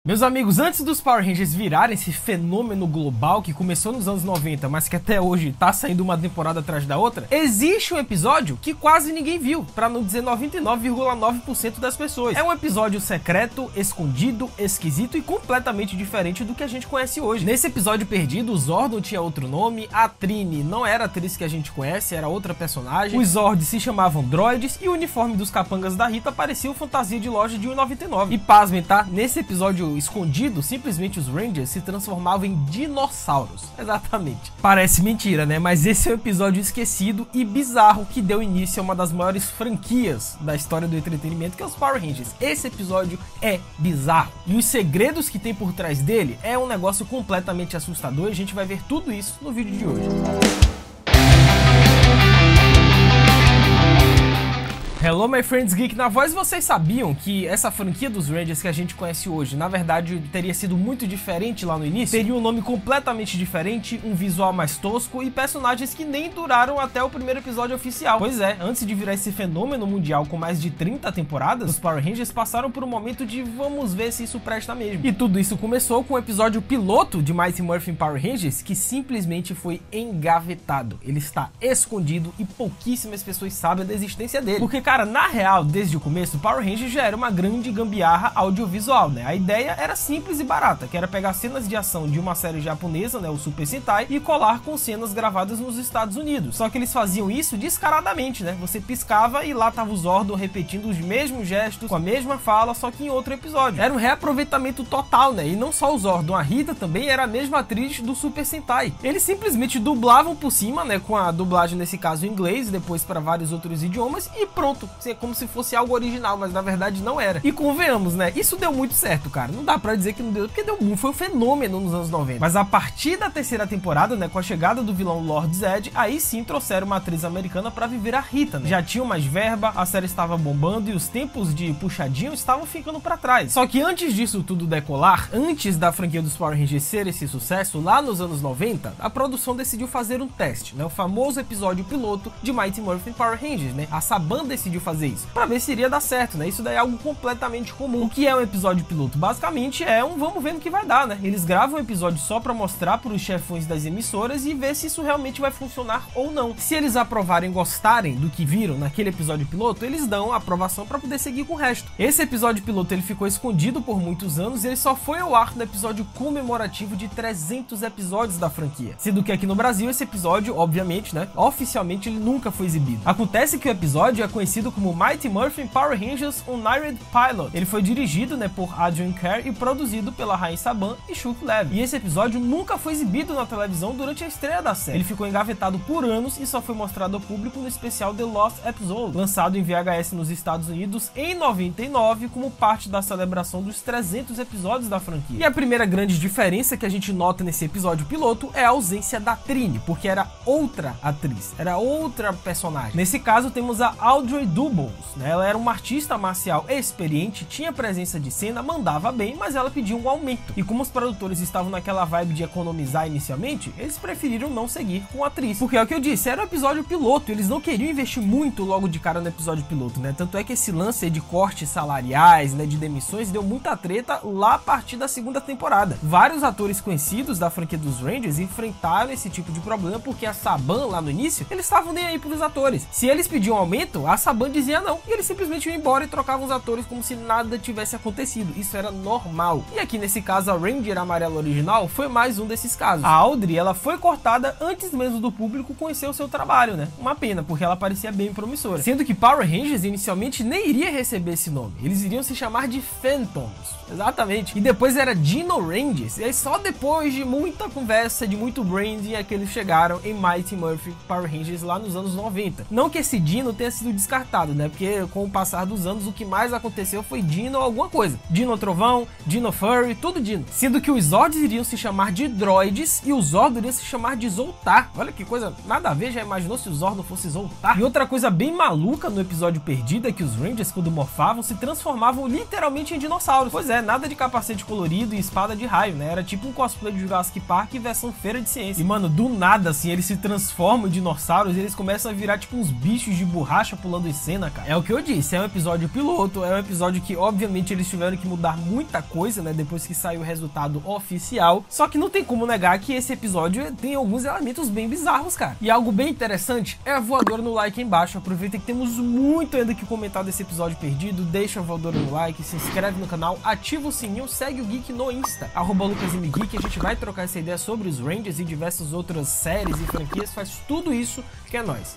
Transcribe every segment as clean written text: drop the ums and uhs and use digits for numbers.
Meus amigos, antes dos Power Rangers virarem esse fenômeno global que começou nos anos 90, mas que até hoje tá saindo uma temporada atrás da outra, existe um episódio que quase ninguém viu, pra não dizer 99,9% das pessoas. É um episódio secreto, escondido, esquisito e completamente diferente do que a gente conhece hoje. Nesse episódio perdido, o Zordon tinha outro nome, a Trini não era a atriz que a gente conhece, era outra personagem, os Zords se chamavam droids e o uniforme dos capangas da Rita parecia fantasia de loja de R$1,99. E pasmem, tá? Nesse episódio escondido, simplesmente os Rangers se transformavam em dinossauros. Exatamente. Parece mentira, né? Mas esse é um episódio esquecido e bizarro que deu início a uma das maiores franquias da história do entretenimento, que é os Power Rangers. Esse episódio é bizarro. E os segredos que tem por trás dele é um negócio completamente assustador e a gente vai ver tudo isso no vídeo de hoje. Hello my friends geek na voz, vocês sabiam que essa franquia dos Rangers que a gente conhece hoje, na verdade teria sido muito diferente lá no início? Teria um nome completamente diferente, um visual mais tosco e personagens que nem duraram até o primeiro episódio oficial. Pois é, antes de virar esse fenômeno mundial com mais de 30 temporadas, os Power Rangers passaram por um momento de vamos ver se isso presta mesmo. E tudo isso começou com o episódio piloto de Mighty Morphin Power Rangers, que simplesmente foi engavetado. Ele está escondido e pouquíssimas pessoas sabem da existência dele. Porque, cara, na real, desde o começo, Power Rangers já era uma grande gambiarra audiovisual, né? A ideia era simples e barata, que era pegar cenas de ação de uma série japonesa, né, o Super Sentai, e colar com cenas gravadas nos Estados Unidos. Só que eles faziam isso descaradamente, né? Você piscava e lá tava o Zordon repetindo os mesmos gestos, com a mesma fala, só que em outro episódio. Era um reaproveitamento total, né? E não só o Zordon, a Rita também era a mesma atriz do Super Sentai. Eles simplesmente dublavam por cima, né, com a dublagem nesse caso em inglês, depois para vários outros idiomas e pronto. Como se fosse algo original, mas na verdade não era. E convenhamos, né? Isso deu muito certo, cara. Não dá pra dizer que não deu, porque deu muito, foi um fenômeno nos anos 90. Mas a partir da terceira temporada, né, com a chegada do vilão Lord Zed, aí sim trouxeram uma atriz americana pra viver a Rita, né? Já tinham mais verba, a série estava bombando e os tempos de puxadinho estavam ficando pra trás. Só que antes disso tudo decolar, antes da franquia dos Power Rangers ser esse sucesso, lá nos anos 90, a produção decidiu fazer um teste, né? O famoso episódio piloto de Mighty Morphin Power Rangers, né? A Saban decidiu fazer isso, pra ver se iria dar certo, né? Isso daí é algo completamente comum. O que é um episódio piloto? Basicamente é um vamos ver no que vai dar, né? Eles gravam um episódio só pra mostrar pros chefões das emissoras e ver se isso realmente vai funcionar ou não. Se eles aprovarem e gostarem do que viram naquele episódio piloto, eles dão a aprovação pra poder seguir com o resto. Esse episódio piloto ele ficou escondido por muitos anos e ele só foi ao ar no episódio comemorativo de 300 episódios da franquia. Sendo que aqui no Brasil esse episódio, obviamente, né, oficialmente ele nunca foi exibido. Acontece que o episódio é conhecido como Mighty Morphin Power Rangers Unaired Pilot. Ele foi dirigido, né, por Adrian Kerr e produzido pela Rain Saban e Chuck Levy. E esse episódio nunca foi exibido na televisão durante a estreia da série. Ele ficou engavetado por anos e só foi mostrado ao público no especial The Lost Episode, lançado em VHS nos Estados Unidos em 99 como parte da celebração dos 300 episódios da franquia. E a primeira grande diferença que a gente nota nesse episódio piloto é a ausência da Trini, porque era outra atriz, era outra personagem. Nesse caso temos a Audrey Dubbles, né? Ela era uma artista marcial experiente, tinha presença de cena, mandava bem, mas ela pediu um aumento. E como os produtores estavam naquela vibe de economizar inicialmente, eles preferiram não seguir com a atriz. Porque é o que eu disse, era um episódio piloto, eles não queriam investir muito logo de cara no episódio piloto, né? Tanto é que esse lance de cortes salariais, né, de demissões, deu muita treta lá a partir da segunda temporada. Vários atores conhecidos da franquia dos Rangers enfrentaram esse tipo de problema porque a Saban, lá no início, eles estavam nem aí pros atores. Se eles pediam aumento, a Saban dizia não, e eles simplesmente iam embora e trocavam os atores como se nada tivesse acontecido. Isso era normal. E aqui nesse caso a Ranger amarela original foi mais um desses casos. A Audrey, ela foi cortada antes mesmo do público conhecer o seu trabalho, né? Uma pena, porque ela parecia bem promissora. Sendo que Power Rangers inicialmente nem iria receber esse nome. Eles iriam se chamar de Phantoms. Exatamente. E depois era Dino Rangers. E aí só depois de muita conversa, de muito branding, é que eles chegaram em Mighty Morphin Power Rangers lá nos anos 90. Não que esse Dino tenha sido descartado, né? Porque com o passar dos anos, o que mais aconteceu foi Dino alguma coisa. Dino Trovão, Dino Furry, tudo Dino. Sendo que os Zords iriam se chamar de Droids e o Zordon iria se chamar de Zoltar. Olha que coisa, nada a ver, já imaginou se o Zordon fosse Zoltar? E outra coisa bem maluca no episódio perdido é que os Rangers, quando morfavam, se transformavam literalmente em dinossauros. Pois é, nada de capacete colorido e espada de raio, né? Era tipo um cosplay de Jurassic Park versão feira de ciência. E mano, do nada assim, eles se transformam em dinossauros e eles começam a virar tipo uns bichos de borracha pulando em cena, cara. É o que eu disse, é um episódio piloto, é um episódio que obviamente eles tiveram que mudar muita coisa, né, depois que saiu o resultado oficial. Só que não tem como negar que esse episódio tem alguns elementos bem bizarros, cara. E algo bem interessante é a voadora no like aí embaixo. Aproveita que temos muito ainda que comentar desse episódio perdido. Deixa a voadora no like, se inscreve no canal, ativa o sininho, segue o Geek no Insta, @LucasMGeek. A gente vai trocar essa ideia sobre os Rangers e diversas outras séries e franquias. Faz tudo isso que é nóis.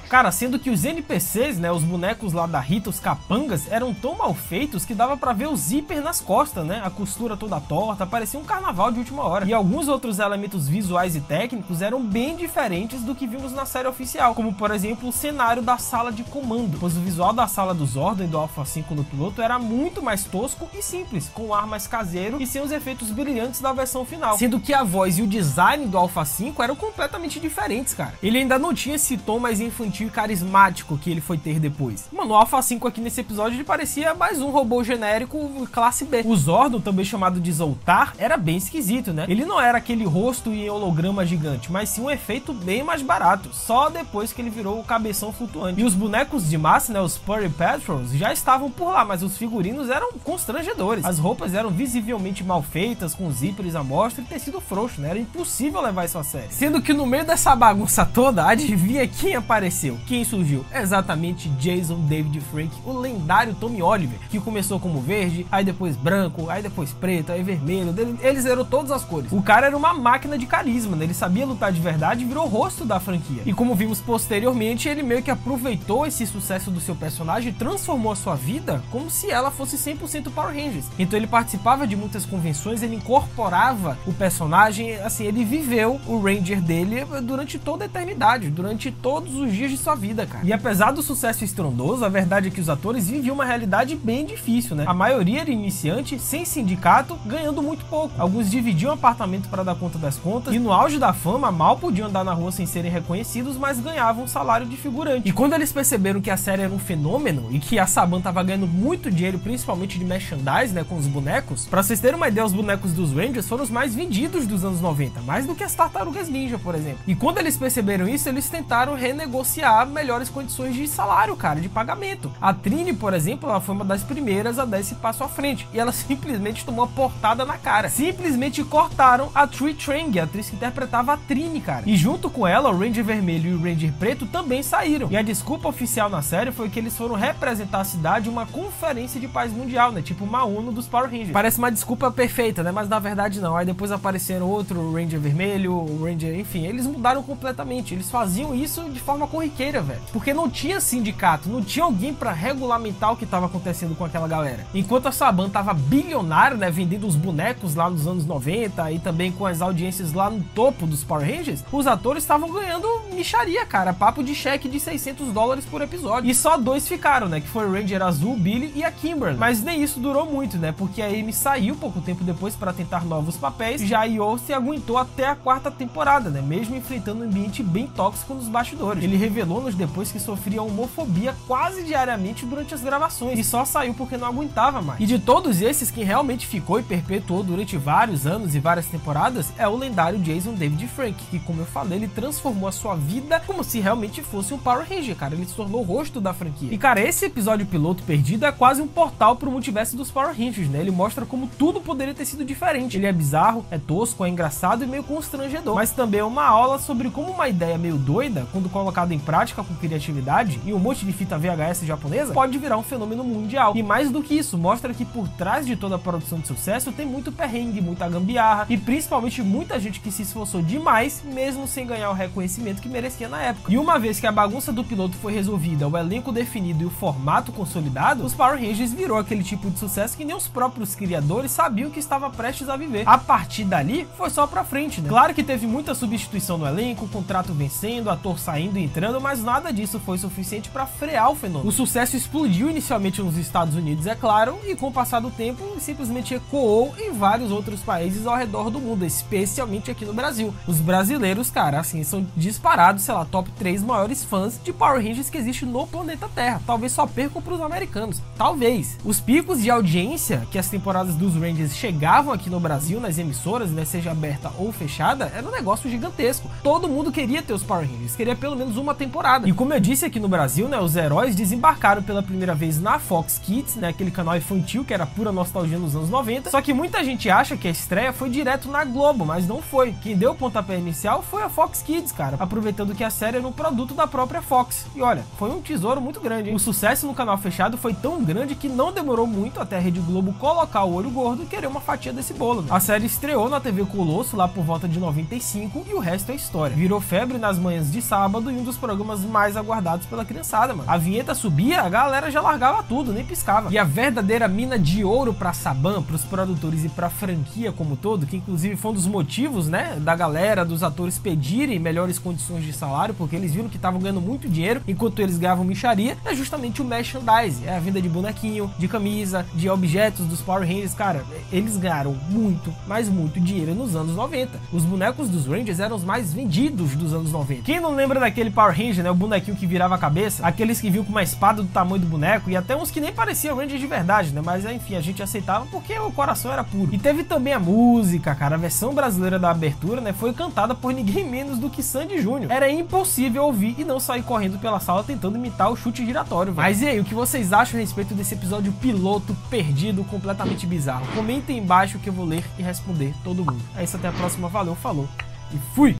Cara, sendo que os NPCs, né, os bonecos lá da Rita, os capangas, eram tão mal feitos que dava pra ver o zíper nas costas, né, a costura toda torta, parecia um carnaval de última hora. E alguns outros elementos visuais e técnicos eram bem diferentes do que vimos na série oficial, como por exemplo o cenário da sala de comando, pois o visual da sala do Zordon e do Alpha 5 no piloto era muito mais tosco e simples, com um ar mais caseiro e sem os efeitos brilhantes da versão final, sendo que a voz e o design do Alpha 5 eram completamente diferentes, cara. Ele ainda não tinha esse tom mais infantil e carismático que ele foi ter depois. Mano, o Alpha 5 aqui nesse episódio ele parecia mais um robô genérico classe B. O Zordon, também chamado de Zoltar, era bem esquisito, né? Ele não era aquele rosto em holograma gigante, mas sim um efeito bem mais barato, só depois que ele virou o cabeção flutuante. E os bonecos de massa, né, os Purry Patrols, já estavam por lá, mas os figurinos eram constrangedores. As roupas eram visivelmente mal feitas, com zíperes à mostra e tecido frouxo, né? Era impossível levar isso a sério. Sendo que no meio dessa bagunça toda, adivinha quem apareceu? Quem surgiu? Exatamente Jason David Frank, o lendário Tommy Oliver, que começou como verde, aí depois branco, aí depois preto, aí vermelho, eles eram todas as cores. O cara era uma máquina de carisma, né? Ele sabia lutar de verdade e virou o rosto da franquia. E como vimos posteriormente, ele meio que aproveitou esse sucesso do seu personagem e transformou a sua vida como se ela fosse 100% Power Rangers. Então ele participava de muitas convenções, ele incorporava o personagem, assim, ele viveu o Ranger dele durante toda a eternidade, durante todos os dias de sua vida, cara. E apesar do sucesso estrondoso, a verdade é que os atores viviam uma realidade bem difícil, né? A maioria era iniciante, sem sindicato, ganhando muito pouco. Alguns dividiam apartamento para dar conta das contas e no auge da fama mal podiam andar na rua sem serem reconhecidos, mas ganhavam um salário de figurante. E quando eles perceberam que a série era um fenômeno e que a Saban tava ganhando muito dinheiro, principalmente de merchandise, né, com os bonecos, pra vocês terem uma ideia, os bonecos dos Rangers foram os mais vendidos dos anos 90, mais do que as Tartarugas Ninja, por exemplo. E quando eles perceberam isso, eles tentaram renegociar melhores condições de salário, cara, de pagamento. A Trini, por exemplo, ela foi uma das primeiras a dar esse passo à frente e ela simplesmente tomou uma portada na cara. Simplesmente cortaram a Tree Trang, a atriz que interpretava a Trini, cara. E junto com ela, o Ranger Vermelho e o Ranger Preto também saíram. E a desculpa oficial na série foi que eles foram representar a cidade em uma conferência de paz mundial, né? Tipo uma ONU dos Power Rangers. Parece uma desculpa perfeita, né? Mas na verdade não. Aí depois apareceram outro Ranger Vermelho, o Ranger... Enfim, eles mudaram completamente. Eles faziam isso de forma corriqueira, velho. Porque não tinha sindicato, não tinha alguém pra regulamentar o que tava acontecendo com aquela galera. Enquanto a Saban tava bilionário, né? Vendendo os bonecos lá nos anos 90 e também com as audiências lá no topo dos Power Rangers, os atores estavam ganhando mixaria, cara. Papo de cheque de $600 por episódio. E só dois ficaram, né? Que foi o Ranger Azul, Billy e a Kimberly. Mas nem isso durou muito, né? Porque a Amy saiu pouco tempo depois pra tentar novos papéis. Já a Yo se aguentou até a 4ª temporada, né? Mesmo enfrentando um ambiente bem tóxico nos bastidores. Ele revelou-nos depois que sofria homofobia quase diariamente durante as gravações e só saiu porque não aguentava mais. E de todos esses, quem realmente ficou e perpetuou durante vários anos e várias temporadas é o lendário Jason David Frank, que, como eu falei, ele transformou a sua vida como se realmente fosse um Power Ranger, cara. Ele se tornou o rosto da franquia. E, cara, esse episódio piloto perdido é quase um portal pro multiverso dos Power Rangers, né? Ele mostra como tudo poderia ter sido diferente. Ele é bizarro, é tosco, é engraçado e meio constrangedor, mas também é uma aula sobre como uma ideia meio doida, quando colocada em prática com criatividade e um monte de fita VHS japonesa, pode virar um fenômeno mundial. E mais do que isso, mostra que por trás de toda a produção de sucesso tem muito perrengue, muita gambiarra e principalmente muita gente que se esforçou demais, mesmo sem ganhar o reconhecimento que merecia na época. E uma vez que a bagunça do piloto foi resolvida, o elenco definido e o formato consolidado, os Power Rangers virou aquele tipo de sucesso que nem os próprios criadores sabiam que estava prestes a viver. A partir dali, foi só pra frente, né? Claro que teve muita substituição no elenco, contrato vencendo, ator saindo e entrando, mas nada disso foi suficiente para frear o fenômeno. O sucesso explodiu inicialmente nos Estados Unidos, é claro, e com o passar do tempo simplesmente ecoou em vários outros países ao redor do mundo, especialmente aqui no Brasil. Os brasileiros, cara, assim, são disparados, sei lá, top 3 maiores fãs de Power Rangers que existe no planeta Terra. Talvez só percam pros americanos. Talvez. Os picos de audiência que as temporadas dos Rangers chegavam aqui no Brasil, nas emissoras, né, seja aberta ou fechada, era um negócio gigantesco. Todo mundo queria ter os Power Rangers, queria pelo menos uma temporada. E como eu disse aqui no Brasil, né, os heróis desembarcaram pela primeira vez na Fox Kids, né, aquele canal infantil que era pura nostalgia nos anos 90. Só que muita gente acha que a estreia foi direto na Globo, mas não foi. Quem deu o pontapé inicial foi a Fox Kids, cara, aproveitando que a série era um produto da própria Fox. E olha, foi um tesouro muito grande, hein? O sucesso no canal fechado foi tão grande que não demorou muito até a Rede Globo colocar o olho gordo e querer uma fatia desse bolo, né? A série estreou na TV Colosso lá por volta de 95 e o resto é história. Virou febre nas manhãs de sábado e um dos programas mais aguardados pela criançada, mano. A vinheta subia, a galera já largava tudo, nem piscava. E a verdadeira mina de ouro pra Saban, pros produtores e pra franquia como todo, que inclusive foi um dos motivos, né, da galera, dos atores pedirem melhores condições de salário, porque eles viram que estavam ganhando muito dinheiro enquanto eles ganhavam mixaria, é justamente o merchandise, é a venda de bonequinho, de camisa, de objetos dos Power Rangers. Cara, eles ganharam muito, mas muito dinheiro nos anos 90. Os bonecos dos Rangers eram os mais vendidos dos anos 90. Quem não lembra daquele Power Ranger, né, o bonequinho que virava a cabeça, aqueles que vinham com uma espada do tamanho do boneco, e até uns que nem pareciam Rangers de verdade, né, mas enfim, a gente aceitava porque o coração era puro. E teve também a música, cara, a versão brasileira da abertura, né, foi cantada por ninguém menos do que Sandy Júnior. Era impossível ouvir e não sair correndo pela sala tentando imitar o chute giratório, velho. Mas e aí, o que vocês acham a respeito desse episódio piloto perdido, completamente bizarro? Comentem embaixo que eu vou ler e responder todo mundo. É isso, até a próxima, valeu, falou e fui!